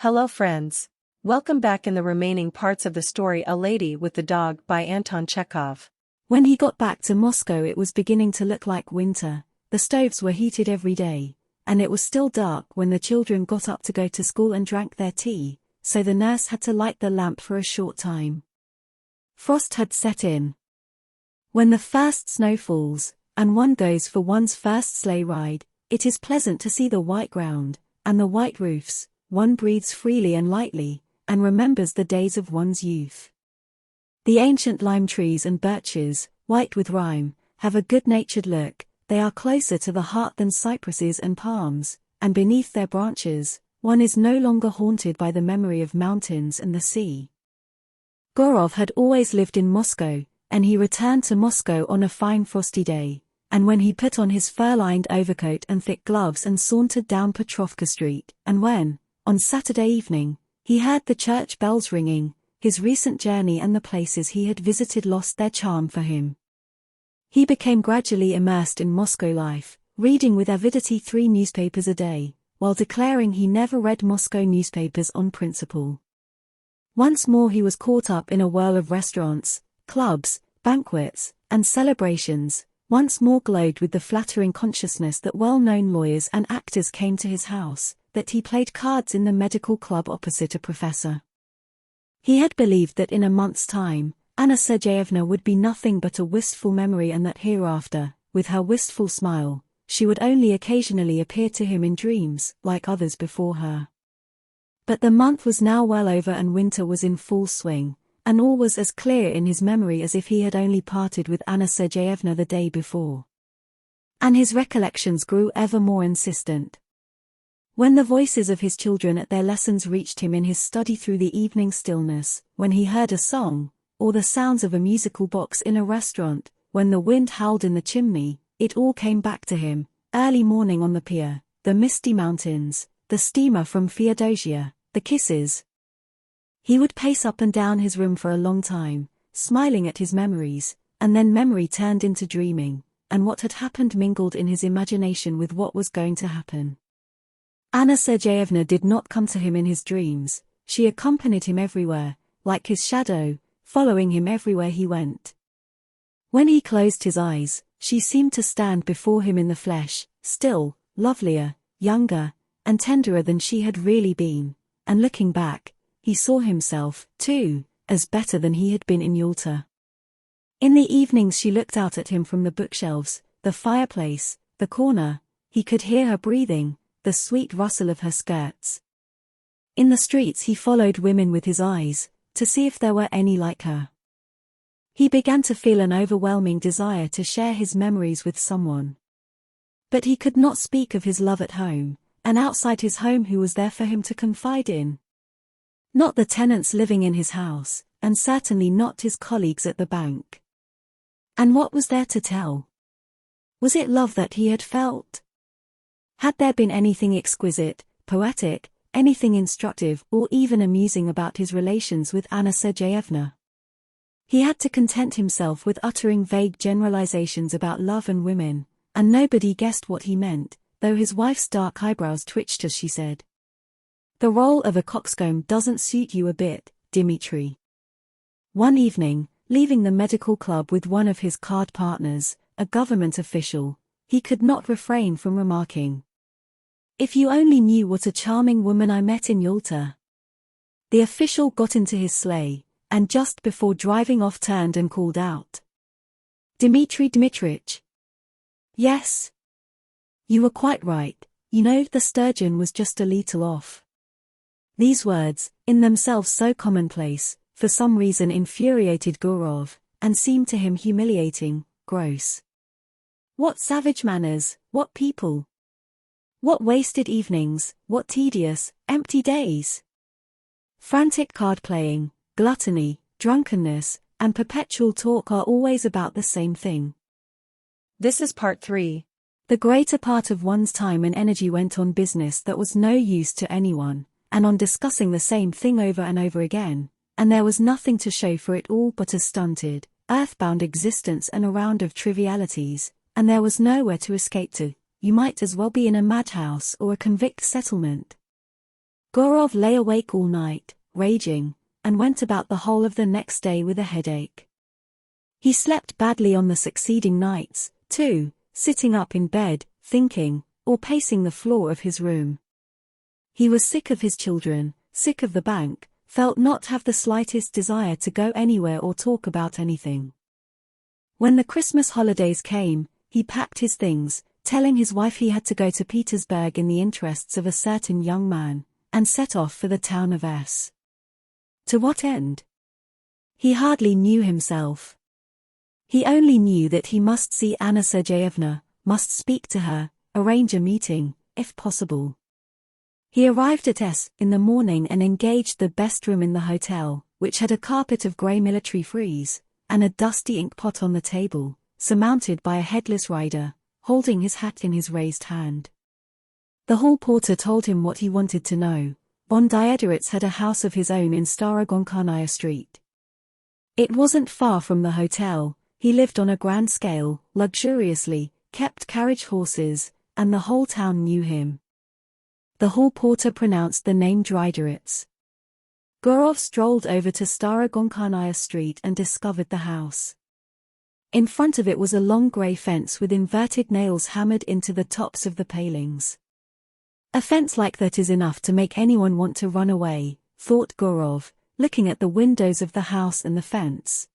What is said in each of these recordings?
Hello friends. Welcome back in the remaining parts of the story A Lady with the Dog by Anton Chekhov. When he got back to Moscow it was beginning to look like winter, the stoves were heated every day, and it was still dark when the children got up to go to school and drank their tea, so the nurse had to light the lamp for a short time. Frost had set in. When the first snow falls, and one goes for one's first sleigh ride, it is pleasant to see the white ground, and the white roofs. One breathes freely and lightly, and remembers the days of one's youth. The ancient lime trees and birches, white with rime, have a good-natured look. They are closer to the heart than cypresses and palms, and beneath their branches, one is no longer haunted by the memory of mountains and the sea. Gurov had always lived in Moscow, and he returned to Moscow on a fine frosty day, and when he put on his fur-lined overcoat and thick gloves and sauntered down Petrovka Street, and when, on Saturday evening, he heard the church bells ringing, his recent journey and the places he had visited lost their charm for him. He became gradually immersed in Moscow life, reading with avidity 3 newspapers a day, while declaring he never read Moscow newspapers on principle. Once more he was caught up in a whirl of restaurants, clubs, banquets, and celebrations, once more glowed with the flattering consciousness that well-known lawyers and actors came to his house, that he played cards in the medical club opposite a professor. He had believed that in a month's time, Anna Sergeyevna would be nothing but a wistful memory and that hereafter, with her wistful smile, she would only occasionally appear to him in dreams, like others before her. But the month was now well over and winter was in full swing, and all was as clear in his memory as if he had only parted with Anna Sergeyevna the day before. And his recollections grew ever more insistent. When the voices of his children at their lessons reached him in his study through the evening stillness, when he heard a song, or the sounds of a musical box in a restaurant, when the wind howled in the chimney, it all came back to him: early morning on the pier, the misty mountains, the steamer from Feodosia, the kisses. He would pace up and down his room for a long time, smiling at his memories, and then memory turned into dreaming, and what had happened mingled in his imagination with what was going to happen. Anna Sergeyevna did not come to him in his dreams, she accompanied him everywhere, like his shadow, following him everywhere he went. When he closed his eyes, she seemed to stand before him in the flesh, still, lovelier, younger, and tenderer than she had really been, and looking back, he saw himself, too, as better than he had been in Yalta. In the evenings she looked out at him from the bookshelves, the fireplace, the corner, he could hear her breathing, the sweet rustle of her skirts. In the streets he followed women with his eyes, to see if there were any like her. He began to feel an overwhelming desire to share his memories with someone. But he could not speak of his love at home, and outside his home who was there for him to confide in? Not the tenants living in his house, and certainly not his colleagues at the bank. And what was there to tell? Was it love that he had felt? Had there been anything exquisite, poetic, anything instructive or even amusing about his relations with Anna Sergeyevna? He had to content himself with uttering vague generalizations about love and women, and nobody guessed what he meant, though his wife's dark eyebrows twitched as she said, "The role of a coxcomb doesn't suit you a bit, Dmitri." One evening, leaving the medical club with one of his card partners, a government official, he could not refrain from remarking, "If you only knew what a charming woman I met in Yalta." The official got into his sleigh, and just before driving off turned and called out, "Dmitri Dmitrich." "Yes. You were quite right, you know the sturgeon was just a little off." These words, in themselves so commonplace, for some reason infuriated Gurov, and seemed to him humiliating, gross. What savage manners, what people! What wasted evenings, what tedious, empty days! Frantic card-playing, gluttony, drunkenness, and perpetual talk are always about the same thing. This is part 3. The greater part of one's time and energy went on business that was no use to anyone, and on discussing the same thing over and over again, and there was nothing to show for it all but a stunted, earthbound existence and a round of trivialities, and there was nowhere to escape to. You might as well be in a madhouse or a convict settlement. Gurov lay awake all night, raging, and went about the whole of the next day with a headache. He slept badly on the succeeding nights, too, sitting up in bed, thinking, or pacing the floor of his room. He was sick of his children, sick of the bank, felt not have the slightest desire to go anywhere or talk about anything. When the Christmas holidays came, he packed his things, telling his wife he had to go to Petersburg in the interests of a certain young man, and set off for the town of S. To what end? He hardly knew himself. He only knew that he must see Anna Sergeyevna, must speak to her, arrange a meeting, if possible. He arrived at S in the morning and engaged the best room in the hotel, which had a carpet of grey military frieze, and a dusty ink pot on the table, surmounted by a headless rider, holding his hat in his raised hand. The hall porter told him what he wanted to know. Von Diederitz had a house of his own in Stara Gonkarnaya Street. It wasn't far from the hotel. He lived on a grand scale, luxuriously, kept carriage horses, and the whole town knew him. The hall porter pronounced the name Diederitz. Gurov strolled over to Stara Gonkarnaya Street and discovered the house. In front of it was a long grey fence with inverted nails hammered into the tops of the palings. A fence like that is enough to make anyone want to run away, thought Gurov, looking at the windows of the house and the fence.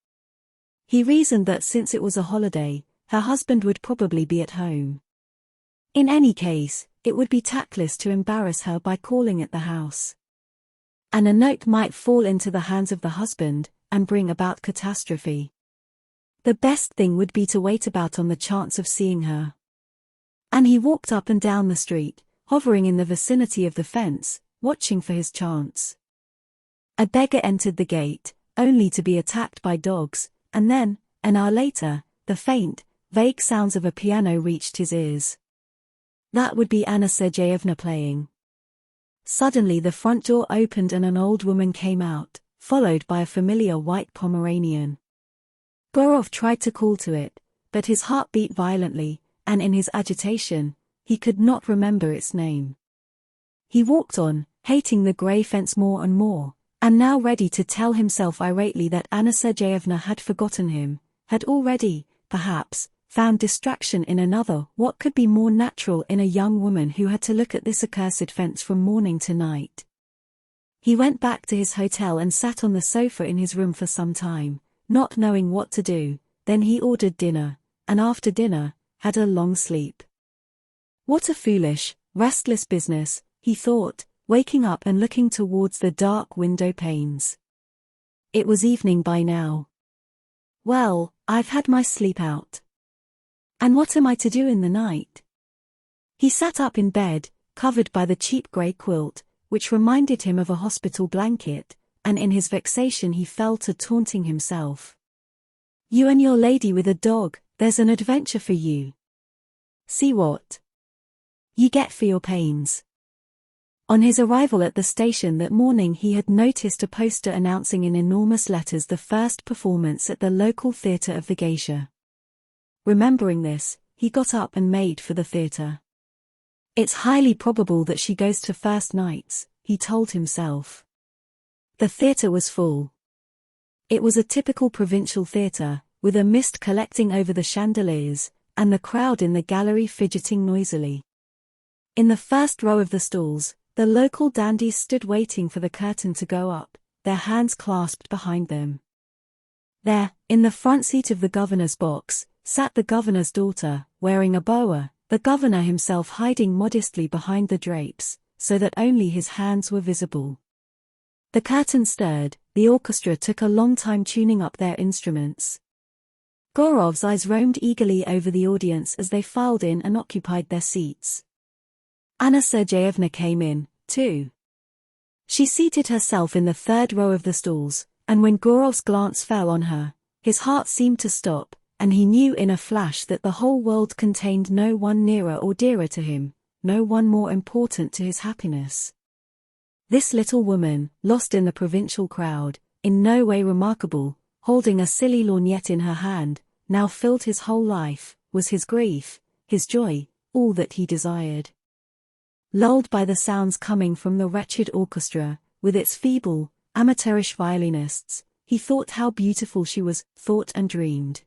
He reasoned that since it was a holiday, her husband would probably be at home. In any case, it would be tactless to embarrass her by calling at the house. And a note might fall into the hands of the husband, and bring about catastrophe. The best thing would be to wait about on the chance of seeing her. And he walked up and down the street, hovering in the vicinity of the fence, watching for his chance. A beggar entered the gate, only to be attacked by dogs, and then, an hour later, the faint, vague sounds of a piano reached his ears. That would be Anna Sergeyevna playing. Suddenly the front door opened and an old woman came out, followed by a familiar white Pomeranian. Gurov tried to call to it, but his heart beat violently, and in his agitation, he could not remember its name. He walked on, hating the grey fence more and more, and now ready to tell himself irately that Anna Sergeyevna had forgotten him, had already, perhaps, found distraction in another. What could be more natural in a young woman who had to look at this accursed fence from morning to night? He went back to his hotel and sat on the sofa in his room for some time, not knowing what to do. Then he ordered dinner, and after dinner, had a long sleep. What a foolish, restless business, he thought, waking up and looking towards the dark window panes. It was evening by now. Well, I've had my sleep out. And what am I to do in the night? He sat up in bed, covered by the cheap grey quilt, which reminded him of a hospital blanket, and in his vexation he fell to taunting himself. You and your lady with a dog, there's an adventure for you. See what you get for your pains. On his arrival at the station that morning he had noticed a poster announcing in enormous letters the first performance at the local theatre of the Geisha. Remembering this, he got up and made for the theatre. It's highly probable that she goes to first nights, he told himself. The theatre was full. It was a typical provincial theatre, with a mist collecting over the chandeliers, and the crowd in the gallery fidgeting noisily. In the first row of the stalls, the local dandies stood waiting for the curtain to go up, their hands clasped behind them. There, in the front seat of the governor's box, sat the governor's daughter, wearing a boa, the governor himself hiding modestly behind the drapes, so that only his hands were visible. The curtain stirred, the orchestra took a long time tuning up their instruments. Gurov's eyes roamed eagerly over the audience as they filed in and occupied their seats. Anna Sergeyevna came in, too. She seated herself in the third row of the stalls, and when Gurov's glance fell on her, his heart seemed to stop, and he knew in a flash that the whole world contained no one nearer or dearer to him, no one more important to his happiness. This little woman, lost in the provincial crowd, in no way remarkable, holding a silly lorgnette in her hand, now filled his whole life, was his grief, his joy, all that he desired. Lulled by the sounds coming from the wretched orchestra, with its feeble, amateurish violinists, he thought how beautiful she was, thought and dreamed.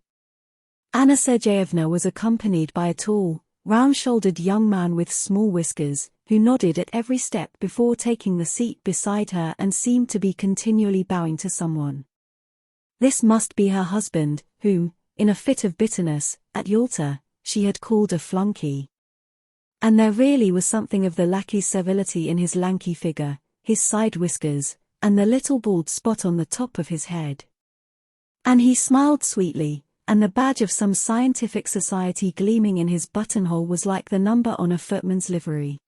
Anna Sergeyevna was accompanied by a tall, round-shouldered young man with small whiskers, who nodded at every step before taking the seat beside her and seemed to be continually bowing to someone. This must be her husband, whom, in a fit of bitterness, at Yalta, she had called a flunky. And there really was something of the lackey's servility in his lanky figure, his side whiskers, and the little bald spot on the top of his head. And he smiled sweetly, and the badge of some scientific society gleaming in his buttonhole was like the number on a footman's livery.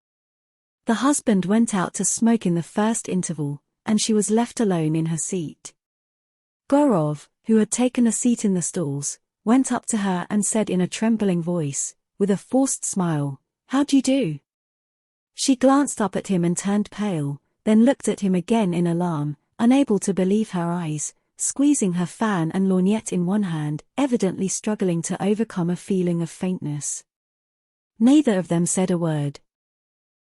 The husband went out to smoke in the first interval, and she was left alone in her seat. Gurov, who had taken a seat in the stalls, went up to her and said in a trembling voice, with a forced smile, "How do you do?" She glanced up at him and turned pale, then looked at him again in alarm, unable to believe her eyes, squeezing her fan and lorgnette in one hand, evidently struggling to overcome a feeling of faintness. Neither of them said a word.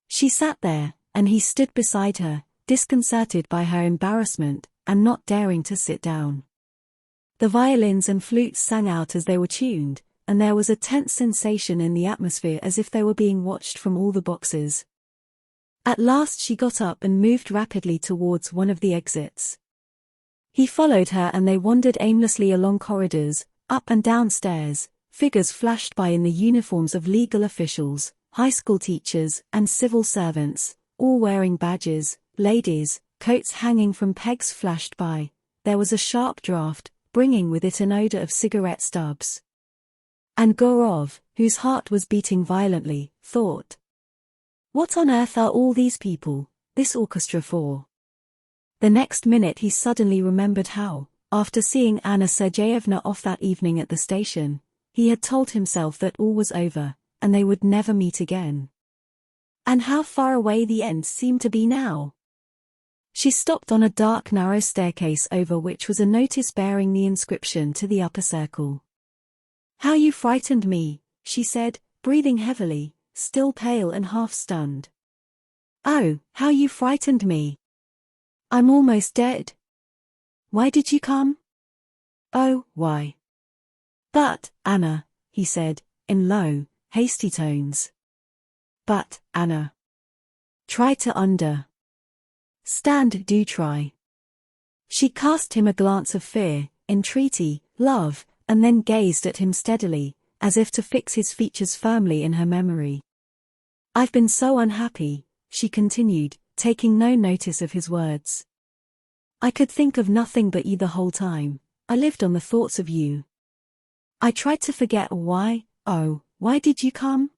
She sat there, and he stood beside her, disconcerted by her embarrassment, and not daring to sit down. The violins and flutes sang out as they were tuned, and there was a tense sensation in the atmosphere as if they were being watched from all the boxes. At last she got up and moved rapidly towards one of the exits. He followed her and they wandered aimlessly along corridors, up and down stairs. Figures flashed by in the uniforms of legal officials, high school teachers, and civil servants, all wearing badges. Ladies' coats hanging from pegs flashed by. There was a sharp draft, bringing with it an odor of cigarette stubs. And Gurov, whose heart was beating violently, thought, "What on earth are all these people, this orchestra for?" The next minute he suddenly remembered how, after seeing Anna Sergeyevna off that evening at the station, he had told himself that all was over, and they would never meet again. And how far away the end seemed to be now. She stopped on a dark narrow staircase over which was a notice bearing the inscription "To the upper circle." "How you frightened me," she said, breathing heavily, still pale and half-stunned. "Oh, how you frightened me. I'm almost dead. Why did you come?" "Oh, why?" "But, Anna," he said, in low, hasty tones. "But, Anna. Try to understand, do try." She cast him a glance of fear, entreaty, love, and then gazed at him steadily, as if to fix his features firmly in her memory. "I've been so unhappy," she continued, taking no notice of his words. "I could think of nothing but you the whole time. I lived on the thoughts of you. I tried to forget why. Oh, why did you come?"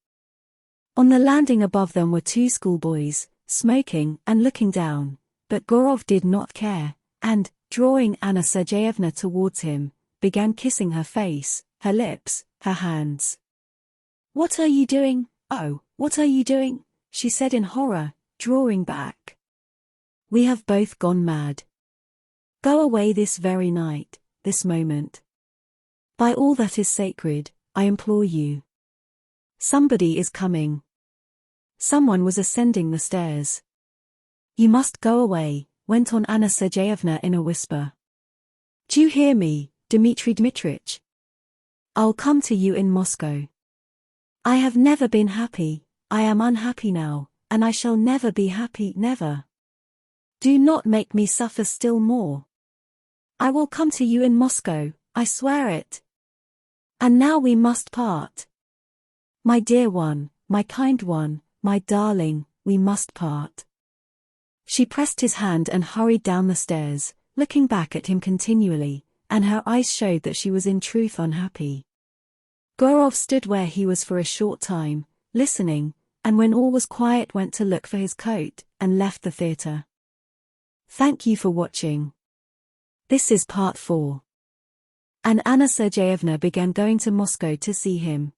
On the landing above them were two schoolboys, smoking and looking down, but Gurov did not care, and, drawing Anna Sergeyevna towards him, began kissing her face, her lips, her hands. "What are you doing? Oh, what are you doing?" she said in horror, drawing back. "We have both gone mad. Go away this very night, this moment. By all that is sacred, I implore you. Somebody is coming." Someone was ascending the stairs. "You must go away," went on Anna Sergeyevna in a whisper. "Do you hear me, Dmitri Dmitrich? I'll come to you in Moscow. I have never been happy, I am unhappy now, and I shall never be happy, never. Do not make me suffer still more. I will come to you in Moscow, I swear it. And now we must part. My dear one, my kind one, my darling, we must part." She pressed his hand and hurried down the stairs, looking back at him continually, and her eyes showed that she was in truth unhappy. Gurov stood where he was for a short time, listening, and when all was quiet went to look for his coat, and left the theatre. Thank you for watching. This is part 4. And Anna Sergeyevna began going to Moscow to see him.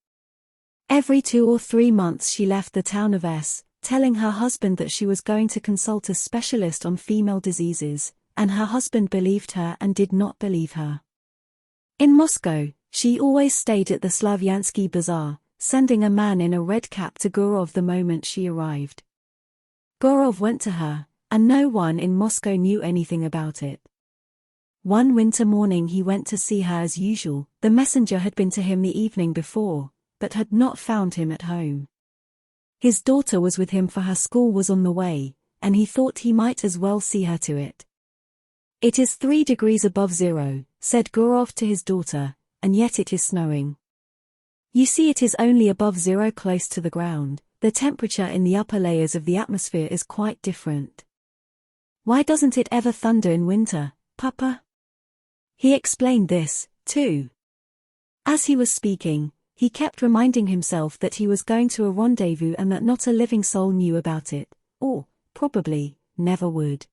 Every 2 or 3 months she left the town of S, telling her husband that she was going to consult a specialist on female diseases, and her husband believed her and did not believe her. In Moscow, she always stayed at the Slavyansky Bazaar, sending a man in a red cap to Gurov the moment she arrived. Gurov went to her, and no one in Moscow knew anything about it. One winter morning he went to see her as usual. The messenger had been to him the evening before, but had not found him at home. His daughter was with him for her school was on the way, and he thought he might as well see her to it. "It is 3 degrees above zero," said Gurov to his daughter, "and yet it is snowing. You see, it is only above zero close to the ground. The temperature in the upper layers of the atmosphere is quite different. Why doesn't it ever thunder in winter, Papa?" He explained this, too. As he was speaking, he kept reminding himself that he was going to a rendezvous and that not a living soul knew about it, or, probably, never would.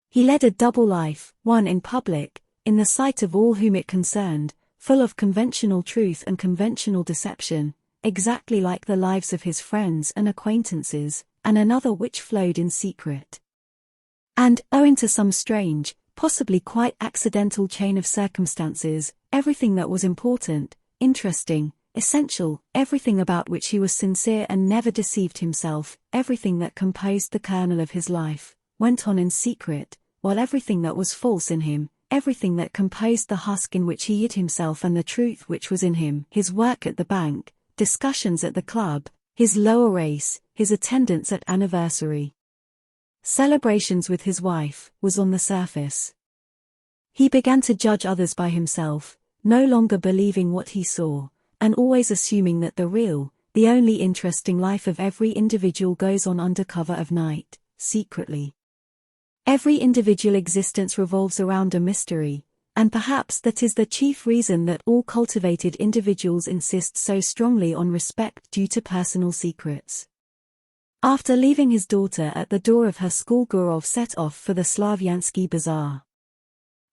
He led a double life, one in public, in the sight of all whom it concerned, full of conventional truth and conventional deception, exactly like the lives of his friends and acquaintances, and another which flowed in secret. And, owing to some strange, possibly quite accidental chain of circumstances, everything that was important, interesting, essential, everything about which he was sincere and never deceived himself, everything that composed the kernel of his life, went on in secret, while everything that was false in him, everything that composed the husk in which he hid himself and the truth which was in him, his work at the bank, discussions at the club, his lower race, his attendance at anniversary celebrations with his wife, was on the surface. He began to judge others by himself, no longer believing what he saw, and always assuming that the real, the only interesting life of every individual goes on under cover of night, secretly. Every individual existence revolves around a mystery, and perhaps that is the chief reason that all cultivated individuals insist so strongly on respect due to personal secrets. After leaving his daughter at the door of her school, Gurov set off for the Slavyansky Bazaar.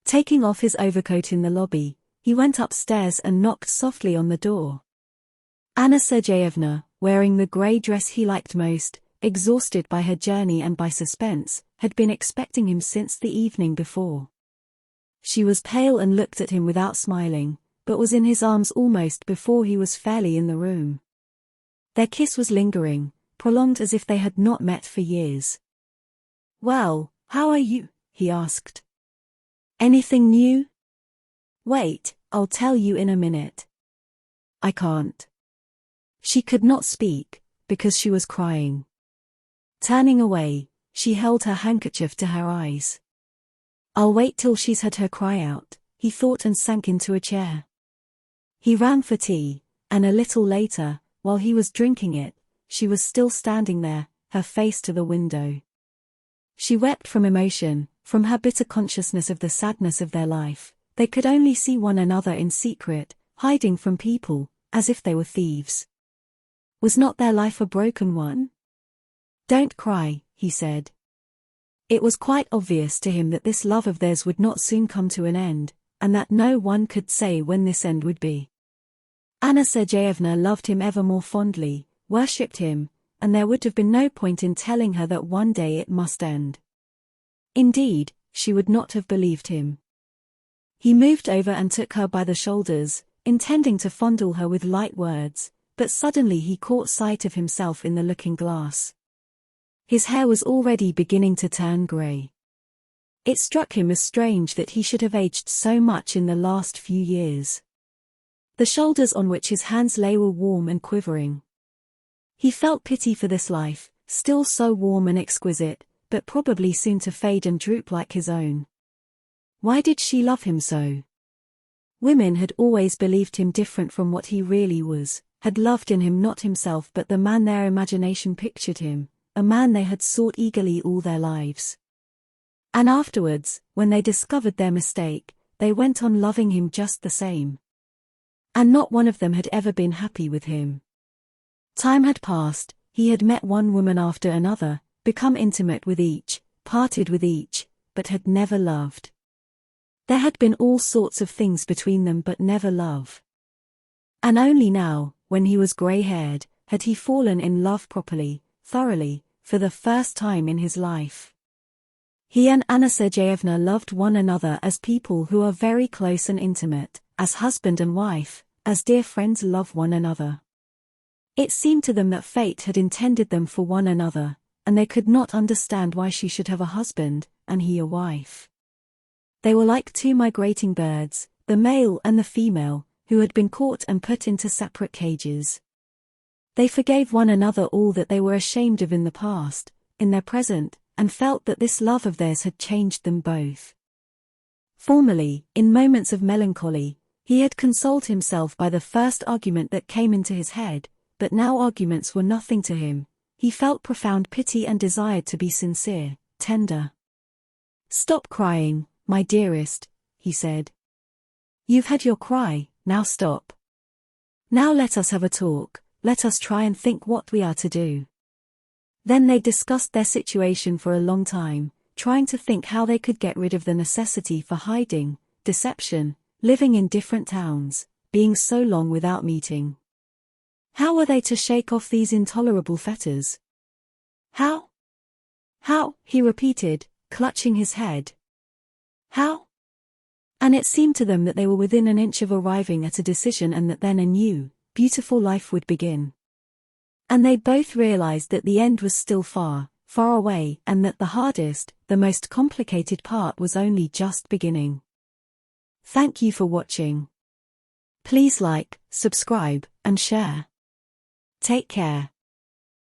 Taking off his overcoat in the lobby, he went upstairs and knocked softly on the door. Anna Sergeyevna, wearing the grey dress he liked most, exhausted by her journey and by suspense, had been expecting him since the evening before. She was pale and looked at him without smiling, but was in his arms almost before he was fairly in the room. Their kiss was lingering, prolonged as if they had not met for years. "Well, how are you?" he asked. "Anything new?" "Wait, I'll tell you in a minute." "I can't." She could not speak, because she was crying. Turning away, she held her handkerchief to her eyes. "I'll wait till she's had her cry out," he thought, and sank into a chair. He rang for tea, and a little later, while he was drinking it, she was still standing there, her face to the window. She wept from emotion, from her bitter consciousness of the sadness of their life. They could only see one another in secret, hiding from people, as if they were thieves. Was not their life a broken one? "Don't cry," he said. It was quite obvious to him that this love of theirs would not soon come to an end, and that no one could say when this end would be. Anna Sergeyevna loved him ever more fondly, worshipped him, and there would have been no point in telling her that one day it must end. Indeed, she would not have believed him. He moved over and took her by the shoulders, intending to fondle her with light words, but suddenly he caught sight of himself in the looking-glass. His hair was already beginning to turn grey. It struck him as strange that he should have aged so much in the last few years. The shoulders on which his hands lay were warm and quivering. He felt pity for this life, still so warm and exquisite, but probably soon to fade and droop like his own. Why did she love him so? Women had always believed him different from what he really was, had loved in him not himself but the man their imagination pictured him, a man they had sought eagerly all their lives. And afterwards, when they discovered their mistake, they went on loving him just the same. And not one of them had ever been happy with him. Time had passed, he had met one woman after another, become intimate with each, parted with each, but had never loved. There had been all sorts of things between them but never love. And only now, when he was grey-haired, had he fallen in love properly, thoroughly, for the first time in his life. He and Anna Sergeyevna loved one another as people who are very close and intimate, as husband and wife, as dear friends love one another. It seemed to them that fate had intended them for one another, and they could not understand why she should have a husband, and he a wife. They were like two migrating birds, the male and the female, who had been caught and put into separate cages. They forgave one another all that they were ashamed of in the past, in their present, and felt that this love of theirs had changed them both. Formerly, in moments of melancholy, he had consoled himself by the first argument that came into his head, but now arguments were nothing to him. He felt profound pity and desired to be sincere, tender. "Stop crying, my dearest," he said. "You've had your cry, now stop. Now let us have a talk, let us try and think what we are to do." Then they discussed their situation for a long time, trying to think how they could get rid of the necessity for hiding, deception, living in different towns, being so long without meeting. How were they to shake off these intolerable fetters? How? How, he repeated, clutching his head. How? And it seemed to them that they were within an inch of arriving at a decision and that then a new, beautiful life would begin. And they both realized that the end was still far, far away, and that the hardest, the most complicated part was only just beginning. Thank you for watching. Please like, subscribe, and share. Take care.